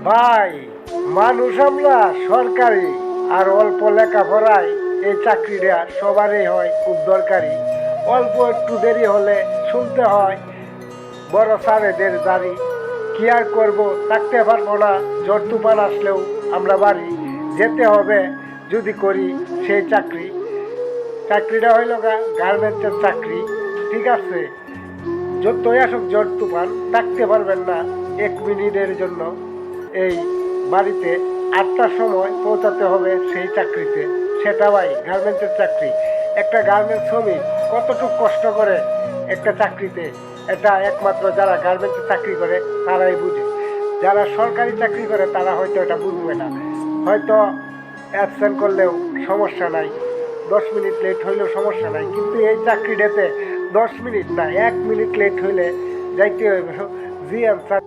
ভাই, মানুষ আমরা সরকারি আর অল্প লেখাপড়ায় এই চাকরিটা সবারই হয় খুব দরকারি। অল্প একটু দেরি হলে শুনতে হয় বড় স্যারেদের জারি। কি আর করবো, থাকতে পারবো না, ঝড় তুফান আসলেও আমরা বাড়ি যেতে হবে যদি করি সেই চাকরি। চাকরিটা হইল গার্মেন্টসের চাকরি। ঠিক আছে, যতই আসুক ঝড় তুফান থাকতে পারবেন না এক মিনিটের জন্য এই বাড়িতে। 8টার সময় পৌঁছাতে হবে সেই চাকরিতে। সেটা ভাই গার্মেন্টসের চাকরি। একটা গার্মেন্টস শ্রমিক কতটুকু কষ্ট করে একটা চাকরিতে, এটা একমাত্র যারা গার্মেন্টসে চাকরি করে তারাই বুঝে। যারা সরকারি চাকরি করে তারা হয়তো এটা বুঝবে না। হয়তো অ্যাবসেন্ট করলেও সমস্যা নাই, 10 মিনিট লেট হইলেও সমস্যা নাই, কিন্তু এই চাকরিটাতে 10 মিনিট না 1 মিনিট লেট হইলে যাইতে হইবে জিএম স্যার